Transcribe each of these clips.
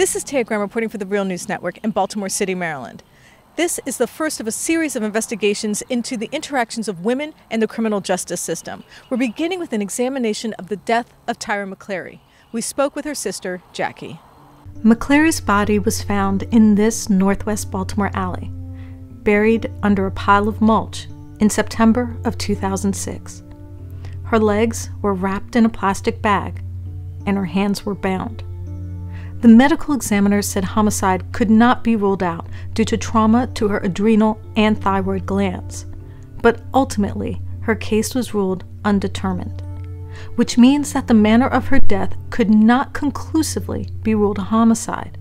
This is Taya Graham reporting for the Real News Network in Baltimore City, Maryland. This is the first of a series of investigations into the interactions of women and the criminal justice system. We're beginning with an examination of the death of Tyra McClary. We spoke with her sister, Jackie. McClary's body was found in this northwest Baltimore alley, buried under a pile of mulch in September of 2006. Her legs were wrapped in a plastic bag, and her hands were bound. The medical examiner said homicide could not be ruled out due to trauma to her adrenal and thyroid glands, but ultimately her case was ruled undetermined, which means that the manner of her death could not conclusively be ruled a homicide.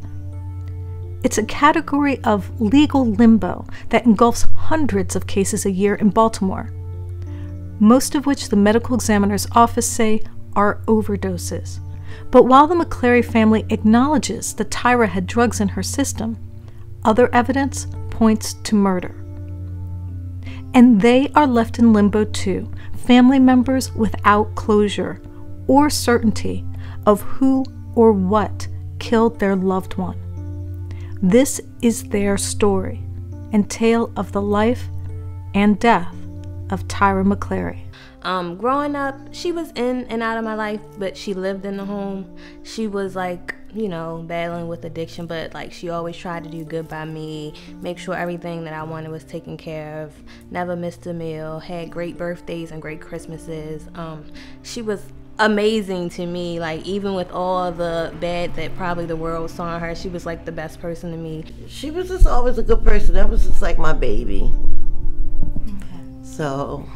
It's a category of legal limbo that engulfs hundreds of cases a year in Baltimore, most of which the medical examiner's office say are overdoses. But while the McClary family acknowledges that Tyra had drugs in her system, other evidence points to murder. And they are left in limbo too, family members without closure or certainty of who or what killed their loved one. This is their story and tale of the life and death of Tyra McClary. Growing up, she was in and out of my life, but she lived in the home. She was like, you know, battling with addiction, but like she always tried to do good by me, make sure everything that I wanted was taken care of, never missed a meal, had great birthdays and great Christmases. She was amazing to me. Like, even with all the bad that probably the world saw in her, she was like the best person to me. She was just always a good person. That was just like my baby. Okay. So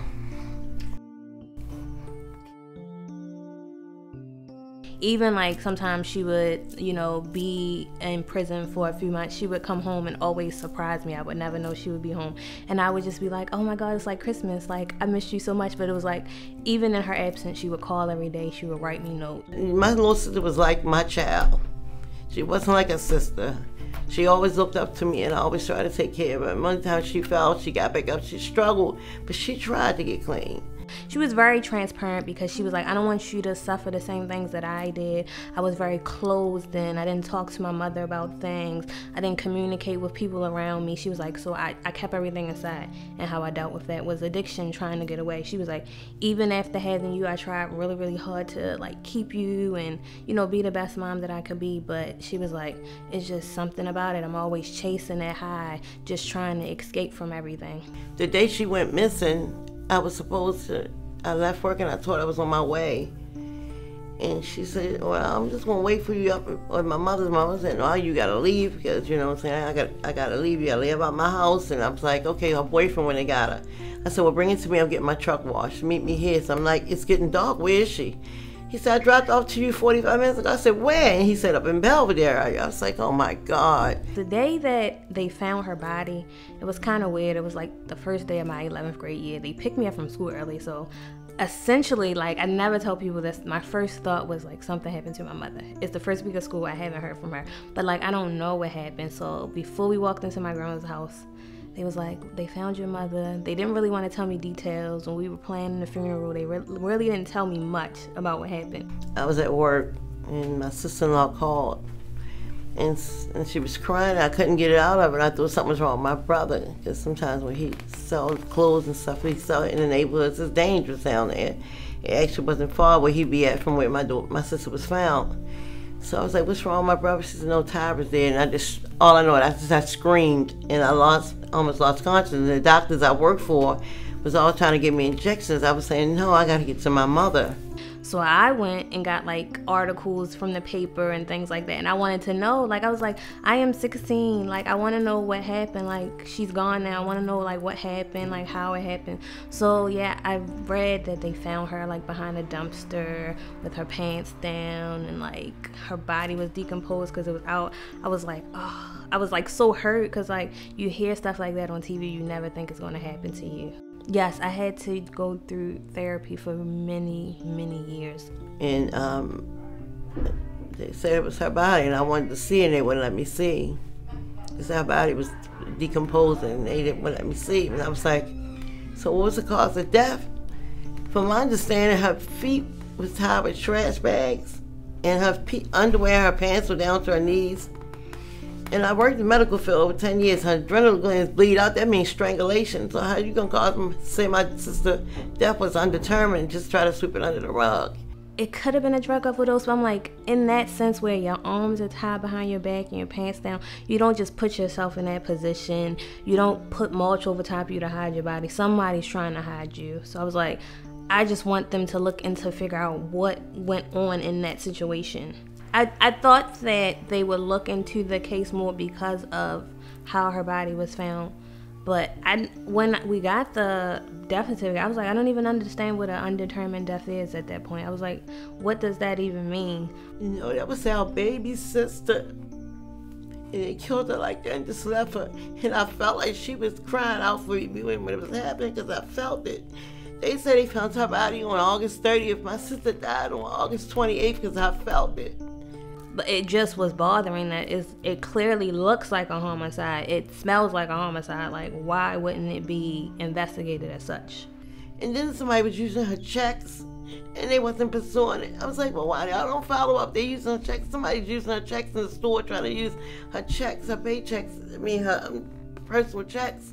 even like sometimes she would, you know, be in prison for a few months. She would come home and always surprise me. I would never know she would be home. And I would just be like, oh my God, it's like Christmas. Like, I missed you so much. But it was like, even in her absence, she would call every day. She would write me notes. My little sister was like my child. She wasn't like a sister. She always looked up to me, and I always tried to take care of her. And one time she fell, she got back up, she struggled, but she tried to get clean. She was very transparent because she was like, I don't want you to suffer the same things that I did. I was very closed in. I didn't talk to my mother about things. I didn't communicate with people around me. She was like, so I kept everything inside. And how I dealt with that was addiction, trying to get away. She was like, even after having you, I tried really, really hard to like keep you and, you know, be the best mom that I could be. But she was like, it's just something about it. I'm always chasing that high, just trying to escape from everything. The day she went missing, I left work and I thought I was on my way. And she said, well, I'm just gonna wait for you up. And my mother said, no, you gotta leave, because, you know what I'm saying, I gotta leave, you gotta leave out my house. And I was like, okay, her boyfriend went and got her. I said, well, bring it to me, I'm getting my truck washed, meet me here. So I'm like, it's getting dark, where is she? He said, I dropped off to you 45 minutes ago. I said, where? And he said, up in Belvedere. I was like, oh my God. The day that they found her body, it was kind of weird. It was like the first day of my 11th grade year. They picked me up from school early, so essentially, like, I never tell people this. My first thought was like, something happened to my mother. It's the first week of school, I haven't heard from her. But like, I don't know what happened. So before we walked into my grandma's house, they was like, they found your mother. They didn't really want to tell me details. When we were planning the funeral, they really didn't tell me much about what happened. I was at work, and my sister-in-law called, and she was crying. I couldn't get it out of her. I thought something was wrong with my brother, because sometimes when he sells clothes and stuff, he sells it in the neighborhoods. It's dangerous down there. It actually wasn't far where he'd be at from where my sister was found. So I was like, what's wrong with my brother? She said, no, Tyra's there. And all I know, I screamed, and I almost lost consciousness. The doctors I worked for was all trying to give me injections. I was saying, no, I got to get to my mother. So I went and got like articles from the paper and things like that. And I wanted to know, like, I was like, I am 16. Like, I want to know what happened. Like, she's gone now. I want to know like what happened, like how it happened. So yeah, I read that they found her like behind a dumpster with her pants down, and like her body was decomposed because it was out. I was like, oh, I was like so hurt, because like you hear stuff like that on TV, you never think it's going to happen to you. Yes, I had to go through therapy for many, many years. And they said it was her body, and I wanted to see, and they wouldn't let me see. Because her body was decomposing, and they didn't let me see. And I was like, so what was the cause of death? From my understanding, her feet was tied with trash bags, and her underwear, her pants were down to her knees. And I worked in the medical field over 10 years. Her adrenal glands bleed out. That means strangulation. So how you gonna cause them say my sister death was undetermined and just try to sweep it under the rug? It could have been a drug overdose, but I'm like, in that sense where your arms are tied behind your back and your pants down, you don't just put yourself in that position. You don't put mulch over top of you to hide your body. Somebody's trying to hide you. So I was like, I just want them to look into figure out what went on in that situation. I thought that they would look into the case more because of how her body was found. But when we got the death certificate, I was like, I don't even understand what an undetermined death is at that point. I was like, what does that even mean? You know, that was our baby sister. And they killed her like that and just left her. And I felt like she was crying out for me when it was happening because I felt it. They said they found her body on August 30th. My sister died on August 28th because I felt it. But it just was bothering that it clearly looks like a homicide. It smells like a homicide. Like, why wouldn't it be investigated as such? And then somebody was using her checks, and they wasn't pursuing it. I was like, well, why y'all don't follow up? They're using her checks. Somebody's using her checks in the store, trying to use her checks, her paychecks, her personal checks.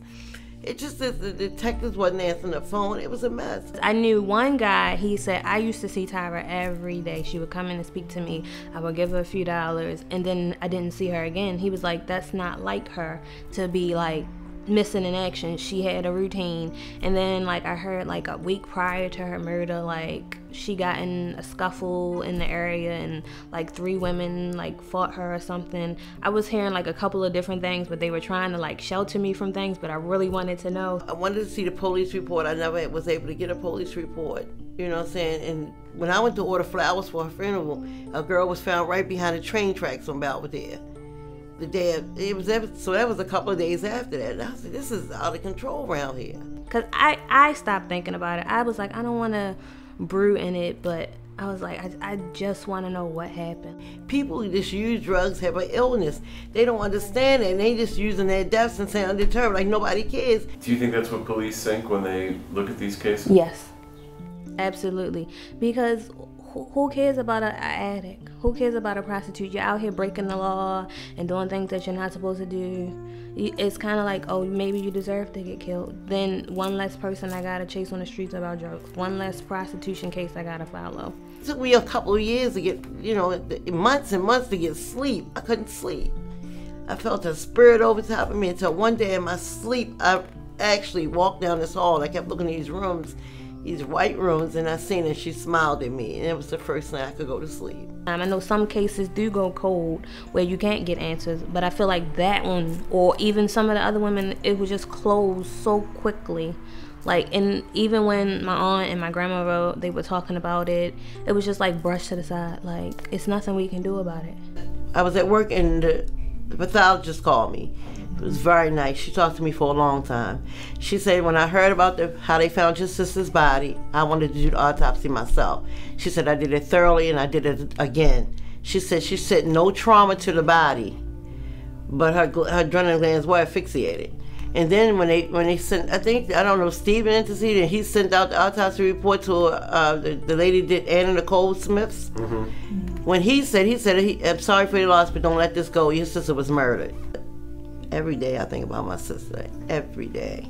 It just that the detectives wasn't answering the phone. It was a mess. I knew one guy, he said, I used to see Tyra every day. She would come in and speak to me. I would give her a few dollars, and then I didn't see her again. He was like, that's not like her to be like missing in action. She had a routine. And then like I heard like a week prior to her murder, like she got in a scuffle in the area and like 3 women like fought her or something. I was hearing like a couple of different things, but they were trying to like shelter me from things, but I really wanted to know. I wanted to see the police report. I never was able to get a police report. You know what I'm saying? And when I went to order flowers for her funeral, a girl was found right behind the train tracks on Belvedere. The day so that was a couple of days after that. And I said, this is out of control around here. Cause I stopped thinking about it. I was like, I don't want to brew in it, but I was like, I just want to know what happened. People who just use drugs have an illness. They don't understand it, and they just using their deaths and saying undetermined, like nobody cares. Do you think that's what police think when they look at these cases? Yes, absolutely. Because who cares about an addict? Who cares about a prostitute? You're out here breaking the law and doing things that you're not supposed to do. It's kind of like, oh, maybe you deserve to get killed. Then one less person I gotta chase on the streets about drugs. One less prostitution case I gotta follow. It took me a couple of years to get, months and months to get sleep. I couldn't sleep. I felt a spirit over top of me until one day in my sleep, I actually walked down this hall. I kept looking at these rooms, these white rooms, and I seen her. She smiled at me, and it was the first night I could go to sleep. I know some cases do go cold where you can't get answers, but I feel like that one, or even some of the other women, it was just closed so quickly. Like, and even when my aunt and my grandmother, they were talking about it, it was just like brushed to the side. Like, it's nothing we can do about it. I was at work and the pathologist called me. It was very nice. She talked to me for a long time. She said, when I heard about how they found your sister's body, I wanted to do the autopsy myself. She said, I did it thoroughly and I did it again. She said no trauma to the body, but her adrenal glands were asphyxiated. And then when they sent, I don't know, Stephen interceded, and he sent out the autopsy report to the lady did Anna Nicole Smith's. Mm-hmm. When he said, I'm sorry for your loss, but don't let this go. Your sister was murdered. Every day I think about my sister, every day.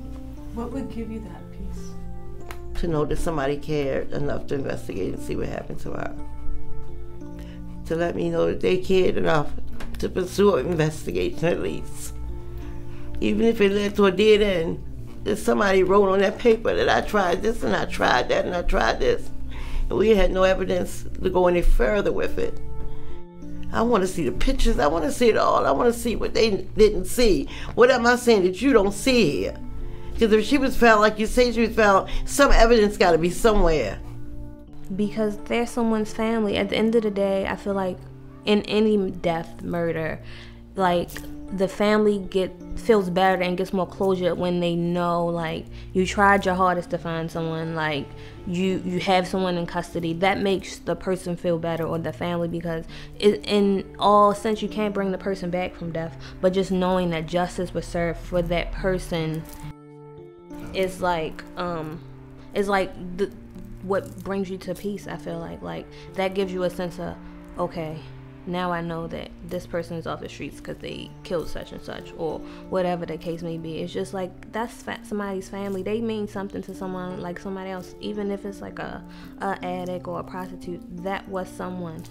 What would give you that peace? To know that somebody cared enough to investigate and see what happened to her. To let me know that they cared enough to pursue an investigation at least. Even if it led to a dead end, that somebody wrote on that paper that I tried this and I tried that and I tried this. And we had no evidence to go any further with it. I want to see the pictures. I want to see it all. I want to see what they didn't see. What am I saying that you don't see here? Because if she was found, like you say she was found, some evidence got to be somewhere. Because they're someone's family. At the end of the day, I feel like in any death, murder, like the family feels better and gets more closure when they know, like, you tried your hardest to find someone, like you have someone in custody. That makes the person feel better, or the family, because in all sense you can't bring the person back from death, but just knowing that justice was served for that person is like what brings you to peace. I feel like that gives you a sense of, okay, now I know that this person is off the streets because they killed such and such, or whatever the case may be. It's just like, that's somebody's family. They mean something to someone, like somebody else, even if it's like a addict or a prostitute. That was someone.